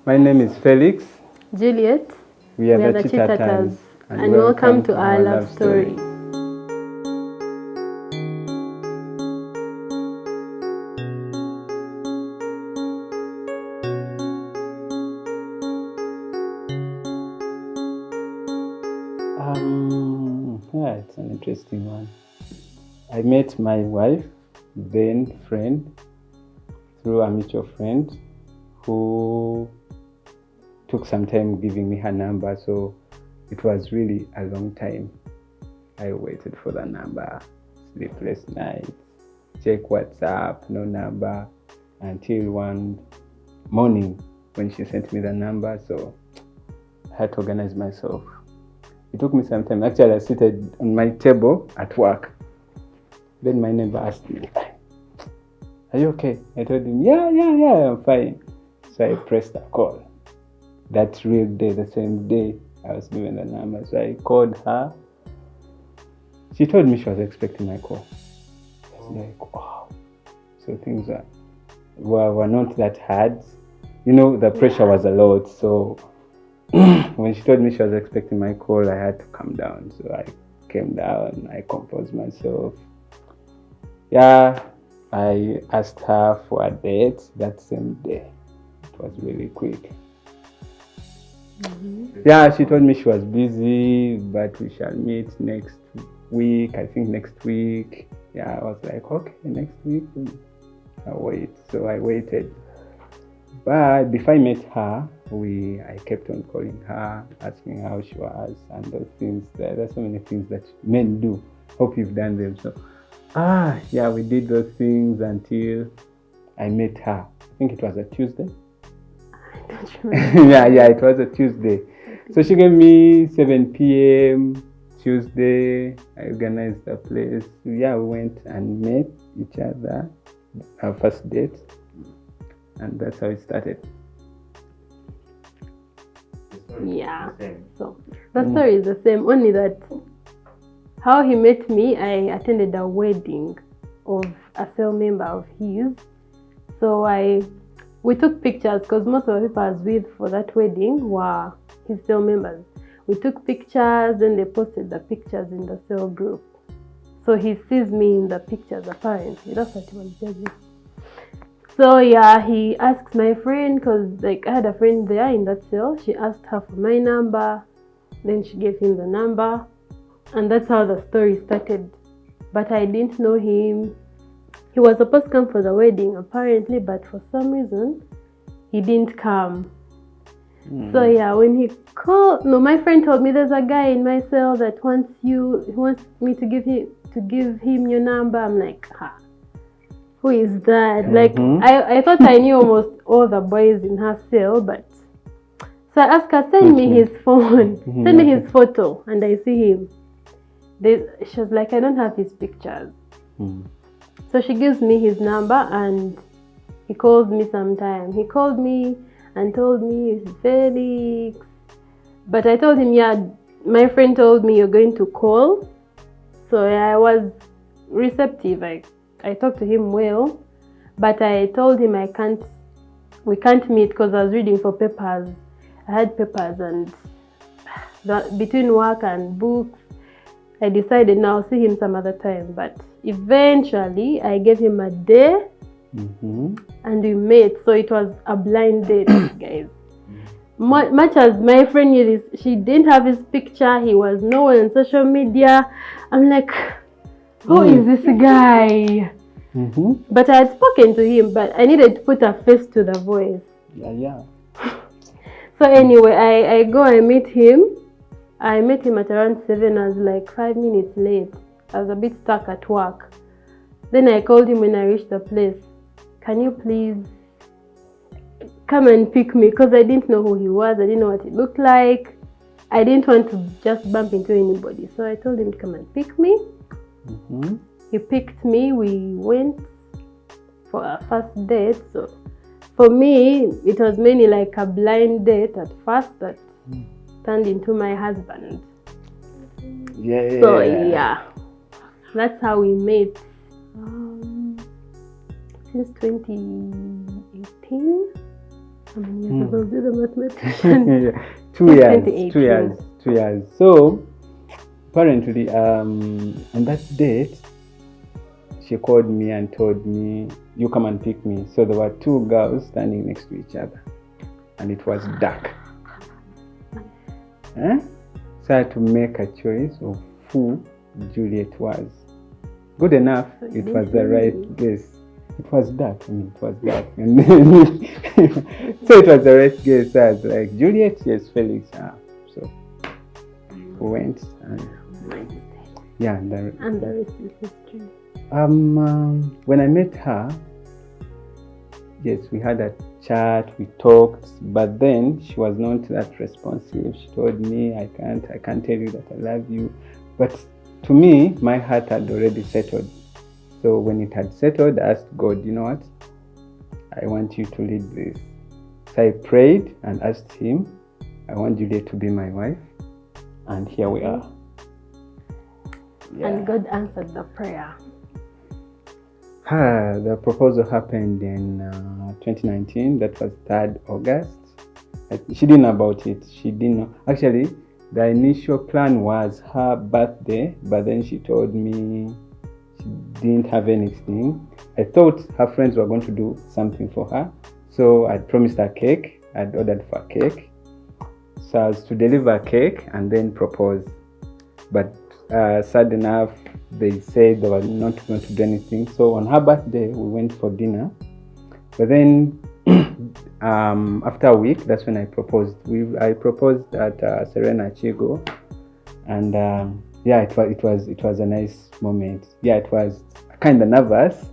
My name is Felix. Juliet. We are the Chitatas. And welcome to our love story. Yeah, it's an interesting one. I met my wife, then friend, through a mutual friend who took some time giving me her number, so it was really a long time. I waited for the number, sleepless nights, check WhatsApp, no number, until one morning when she sent me the number, so I had to organize myself. It took me some time. Actually, I seated on my table at work. Then my neighbor asked me, "Are you okay?" I told him, yeah, I'm fine. So I pressed the call. That real day, the same day, I was given the number. So I called her. She told me she was expecting my call. I was like, wow. So things were not that hard. The pressure was a lot. So when she told me she was expecting my call, I had to calm down. So I came down, I composed myself. Yeah, I asked her for a date that same day. It was really quick. Yeah, she told me she was busy, but we shall meet next week. I think next week. Yeah, I was like, okay, next week. I'll wait. So I waited. But before I met her, I kept on calling her, asking how she was, and those things. There's so many things that men do. Hope you've done them. So, yeah, we did those things until I met her. I think it was a Tuesday. I don't remember. yeah, it was a Tuesday. So she gave me 7 p.m. Tuesday. I organized the place. Yeah, we went and met each other. Our first date. And that's how it started. Yeah. So the story is the same, only that how he met me, I attended a wedding of a cell member of his. So we took pictures because most of the people I was with for that wedding were his cell members. We took pictures and they posted the pictures in the cell group. So he sees me in the pictures apparently. That's what he was judging. So yeah, he asked my friend, because I had a friend there in that cell. She asked her for my number, then she gave him the number, and that's how the story started. But I didn't know him. He was supposed to come for the wedding apparently, but for some reason he didn't come. So yeah, when he called, my friend told me there's a guy in my cell that wants me to give him your number. I'm like, who is that? I thought I knew almost all the boys in her cell, but so I asked her, send me his phone, send me his photo, and I see him. She was like, I don't have his pictures. So she gives me his number and he calls me sometime. He called me and told me, Felix. But I told him, yeah, my friend told me you're going to call. So yeah, I was receptive. I talked to him well, but I told him we can't meet because I was reading for papers. I had papers, and between work and books, I decided now I'll see him some other time. But eventually, I gave him a day, and we met. So it was a blind date, guys. Much as my friend knew this, she didn't have his picture. He was nowhere on social media. I'm like, who is this guy? But I had spoken to him, but I needed to put a face to the voice. Yeah. So anyway, I go and meet him. I met him at around 7. I was like 5 minutes late. I was a bit stuck at work. Then I called him when I reached the place. Can you please come and pick me? Because I didn't know who he was. I didn't know what he looked like. I didn't want to just bump into anybody. So I told him to come and pick me. He picked me. We went for our first date. So for me, it was mainly like a blind date at first that turned into my husband. Yeah. So yeah, that's how we met. Since 2018. How many years ago? Do the mathematics. 2 years. 2 years. So apparently, on that date, she called me and told me, "You come and pick me." So there were 2 girls standing next to each other, and it was dark. So I had to make a choice of who Juliet was. Good enough, it was the right guess. It was dark. And then so it was the right guess. I was like, Juliet, yes, Felix. So we went and and the rest is history. When I met her, yes, we had a chat, we talked, but then she was not that responsive. She told me, I can't tell you that I love you. But to me, my heart had already settled. So when it had settled, I asked God, you know what? I want you to lead this. So I prayed and asked him, I want Juliet to be my wife. And here we are. Yeah. And God answered the prayer. The proposal happened in 2019. That was 3rd August. She didn't know about it. She didn't know. Actually, the initial plan was her birthday, but then she told me she didn't have anything. I thought her friends were going to do something for her. So I promised her cake. I'd ordered for a cake. So I was to deliver a cake and then propose. But sad enough, they said they were not going to do anything. So on her birthday, we went for dinner. But then after a week, that's when I proposed. I proposed at Serena Chigo, and it was a nice moment. Yeah, it was kind of nervous.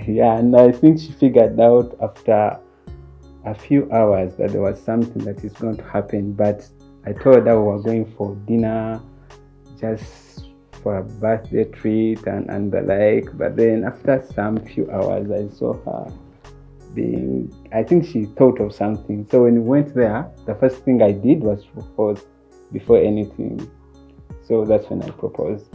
Yeah, and I think she figured out after a few hours that there was something that is going to happen. But I told her we were going for dinner, just for a birthday treat and the like. But then after some few hours, I saw her I think she thought of something. So when we went there, the first thing I did was propose before anything. So that's when I proposed.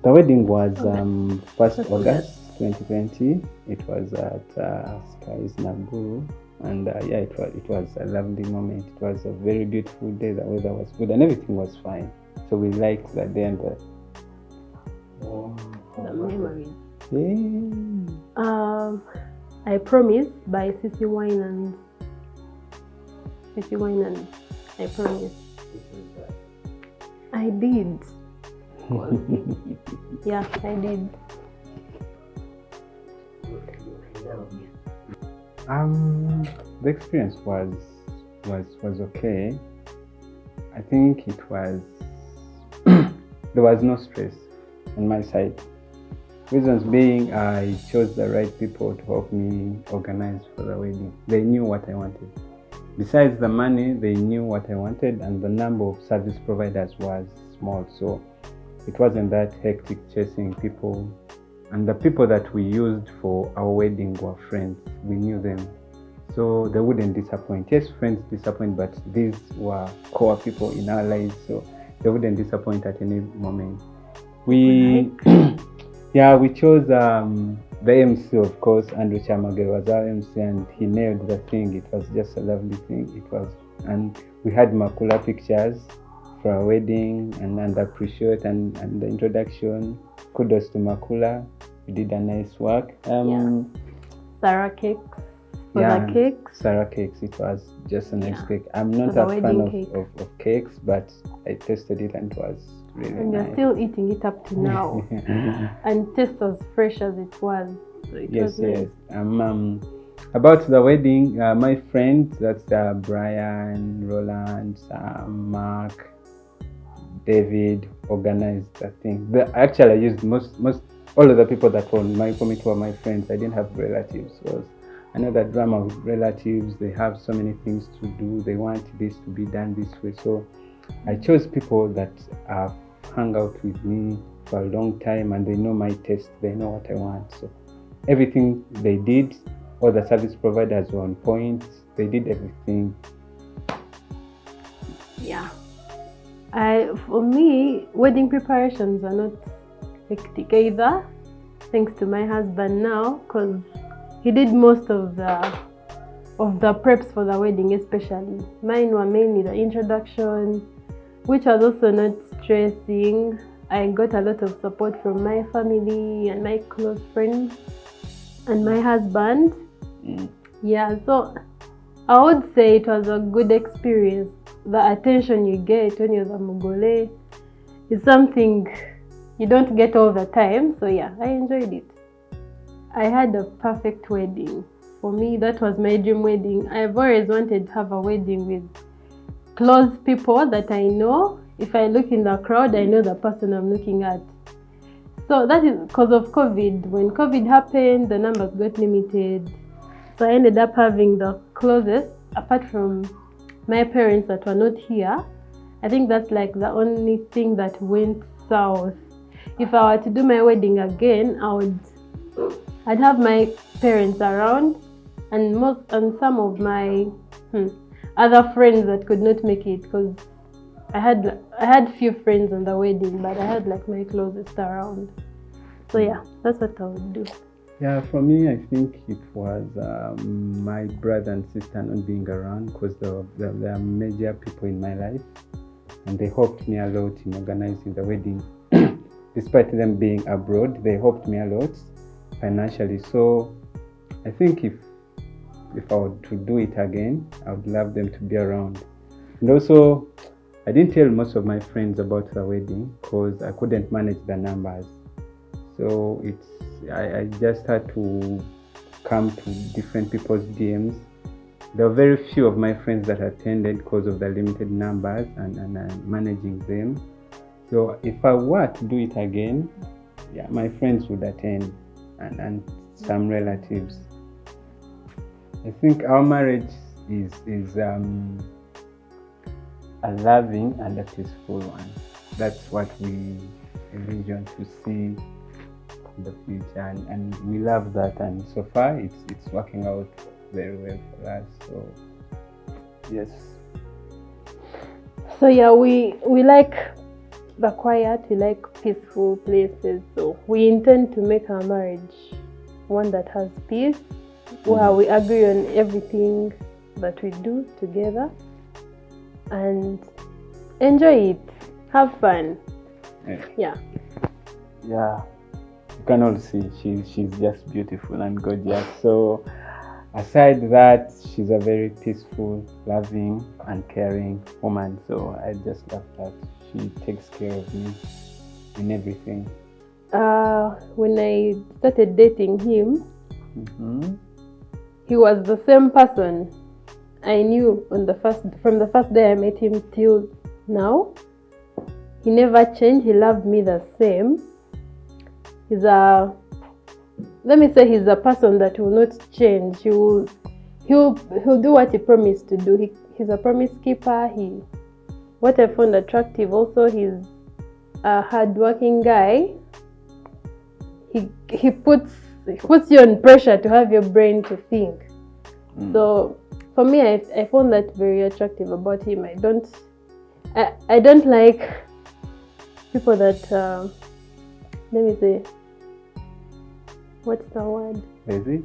The wedding was 1st August 2020. It was at Skies Naguru. And it was a lovely moment. It was a very beautiful day. The weather was good and everything was fine. So we liked that day and the memories. Yeah. I promised by CC Wine and I promised. I did. Yeah, I did. The experience was okay. I think it was there was no stress on my side. Reasons being, I chose the right people to help me organize for the wedding. They knew what I wanted. Besides the money, they knew what I wanted, and the number of service providers was small, so it wasn't that hectic chasing people. And the people that we used for our wedding were friends. We knew them, so they wouldn't disappoint. Yes, friends disappoint, but these were core people in our lives, so they wouldn't disappoint at any moment. We chose the MC, of course. Andrew Chamage was our MC, and he nailed the thing. It was just a lovely thing. And we had Makula Pictures for our wedding, and appreciate and the introduction. Kudos to Makula. You did a nice work. Sarah Cakes. The cakes. Sarah Cakes. It was just a nice cake. I'm not a fan of cakes, but I tasted it and it was really and nice. You're still eating it up to now, and tastes as fresh as it was. So it was nice. About the wedding, my friends, that's Brian, Roland, Mark, David, organized the thing. Actually, I used most all of the people that were for me were my friends. I didn't have relatives. So I know that drama with relatives, they have so many things to do. They want this to be done this way. So I chose people that have hung out with me for a long time, and they know my taste. They know what I want. So everything they did, all the service providers were on point. They did everything. Yeah. For me, wedding preparations are not hectic either, thanks to my husband now, because he did most of the the preps for the wedding, especially. Mine were mainly the introduction, which was also not stressing. I got a lot of support from my family and my close friends and my husband. Yeah, so I would say it was a good experience. The attention you get when you're the Mugole is something you don't get all the time. So yeah, I enjoyed it. I had a perfect wedding. For me, that was my dream wedding. I've always wanted to have a wedding with close people that I know. If I look in the crowd, I know the person I'm looking at. So that is because of COVID. When COVID happened, the numbers got limited. So I ended up having the closest, apart from my parents that were not here. I think that's like the only thing that went south. If I were to do my wedding again, I'd have my parents around and some of my other friends that could not make it, because I had few friends on the wedding, but I had like my closest around. So yeah, that's what I would do. Yeah, for me, I think it was my brother and sister not being around, because they are major people in my life, and they helped me a lot in organizing the wedding. Despite them being abroad, they helped me a lot financially. So I think if I were to do it again, I would love them to be around. And also, I didn't tell most of my friends about the wedding because I couldn't manage the numbers. So I just had to come to different people's DMs. There were very few of my friends that attended because of the limited numbers and managing them. So if I were to do it again, yeah, my friends would attend and some relatives. I think our marriage is a loving and a peaceful one. That's what we envision to see in the future, and we love that, and so far it's working out very well for us. So yes. So yeah, we like the quiet, we like peaceful places. So we intend to make our marriage one that has peace, where we agree on everything that we do together and enjoy it, have fun. Yeah. You can all see she's just beautiful and gorgeous. So aside that, she's a very peaceful, loving and caring woman. So I just love that she takes care of me in everything. When I started dating him, he was the same person I knew from the first day I met him till now. He never changed. He loved me the same. He's a person that will not change. He'll do what he promised to do. He's a promise keeper. What I found attractive also, he's a hardworking guy. He puts you on pressure to have your brain to think. So for me, I found that very attractive about him. I don't like people that let me say, what's the word? Lazy.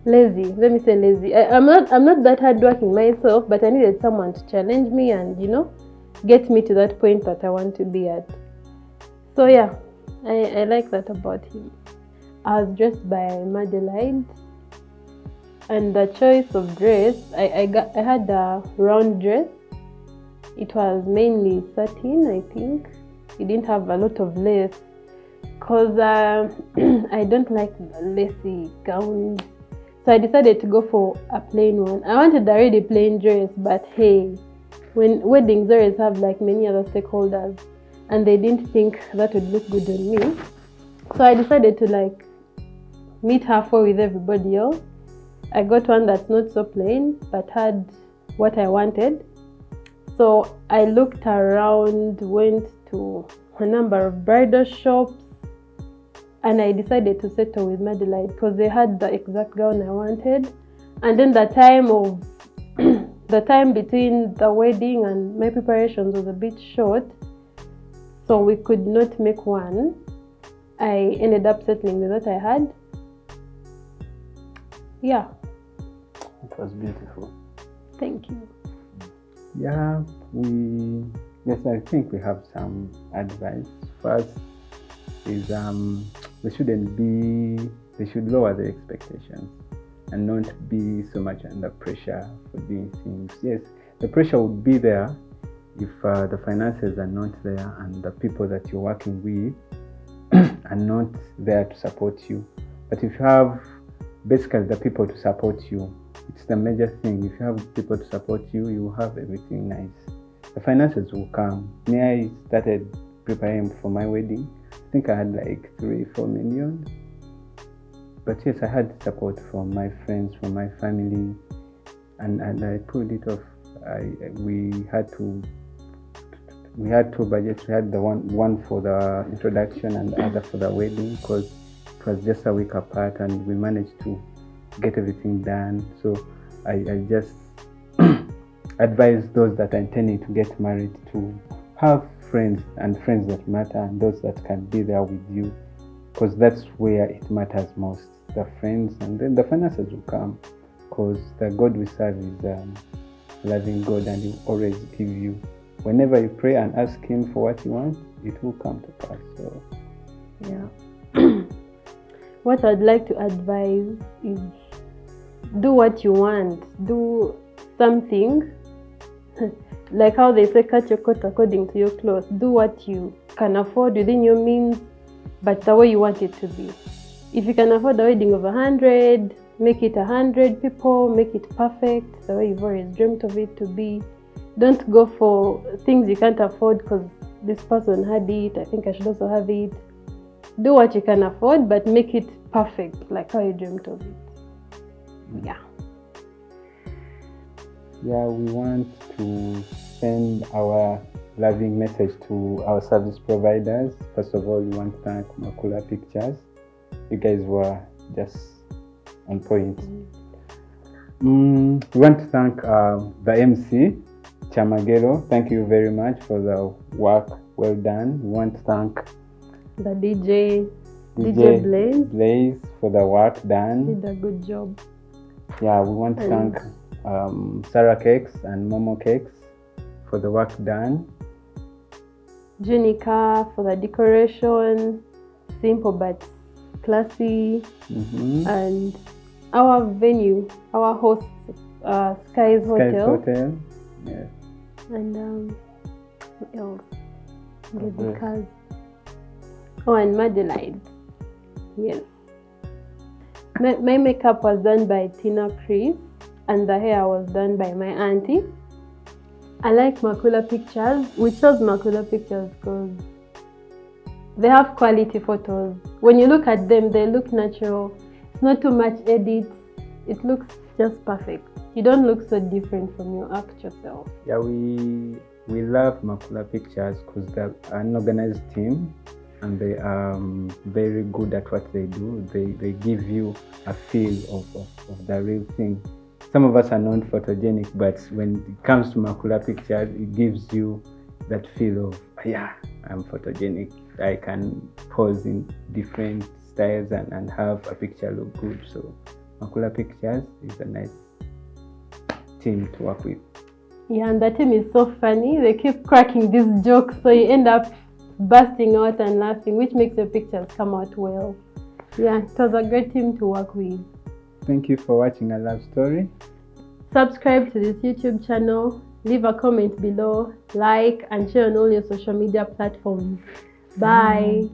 Let me say lazy. I'm not that hardworking myself, but I needed someone to challenge me and get me to that point that I want to be at. So yeah, I like that about him. I was dressed by Madeleine, and the choice of dress, I had a round dress. It was mainly satin, I think. It didn't have a lot of lace, because I don't like lacy gowns. So I decided to go for a plain one. I wanted a really plain dress, but hey, when weddings always have like many other stakeholders, and they didn't think that would look good on me. So I decided to meet halfway with everybody else. I got one that's not so plain, but had what I wanted. So I looked around, went to a number of bridal shops, and I decided to settle with Madeleine because they had the exact gown I wanted. And then the time between the wedding and my preparations was a bit short, so we could not make one. I ended up settling with what I had. Yeah. it was beautiful. Thank you. Yeah, yes, I think we have some advice. First is they should lower their expectations and not be so much under pressure for doing things. Yes, the pressure would be there if the finances are not there and the people that you're working with are not there to support you. But if you have basically the people to support you, it's the major thing. If you have people to support you, you will have everything nice. The finances will come. Me, I started preparing for my wedding. I think I had like 3-4 million. But yes, I had support from my friends, from my family, and I pulled it off. We had two budgets. We had the one for the introduction and the other for the wedding, because it was just a week apart, and we managed to get everything done. So I just advise those that are intending to get married to have friends that matter, and those that can be there with you, because that's where it matters most. The friends, and then the finances will come, because the God we serve is loving God, and He will always give you. Whenever you pray and ask Him for what you want, it will come to pass. So yeah. What I'd like to advise is do what you want. Do something like how they say, cut your coat according to your clothes. Do what you can afford within your means, but the way you want it to be. If you can afford a wedding of 100, make it 100 people, make it perfect, the way you've always dreamt of it to be. Don't go for things you can't afford because this person had it, I think I should also have it. Do what you can afford, but make it perfect, like how you dreamt of it. Yeah. Yeah, we want to send our loving message to our service providers. First of all, we want to thank Makula Pictures. You guys were just on point. We want to thank the MC, Chamagero. Thank you very much for the work well done. We want to thank the DJ Blaze for the work done. Did a good job. Yeah, we want to thank Sarah Cakes and Momo Cakes for the work done. Jenica for the decoration, simple but classy. And our venue, our host, Skies Hotel. Yes. And what else? Oh, and Madeline. Yes. My makeup was done by Tina Chris, and the hair was done by my auntie. I like Makula Pictures. We chose Makula Pictures because they have quality photos. When you look at them, they look natural. It's not too much edit. It looks just perfect. You don't look so different from your actual self. Yeah, we love Makula Pictures because they're an organized team, and they are very good at what they do. They give you a feel of the real thing. Some of us are not photogenic, but when it comes to Makula Pictures, it gives you that feel of, yeah, I'm photogenic. I can pose in different styles and have a picture look good. So Makula Pictures is a nice team to work with. Yeah, and the team is so funny. They keep cracking these jokes, so you end up bursting out and laughing, which makes your pictures come out well. Yeah, it was a great team to work with. Thank you for watching A Love Story. Subscribe to this YouTube channel, leave a comment below, like and share on all your social media platforms. Bye.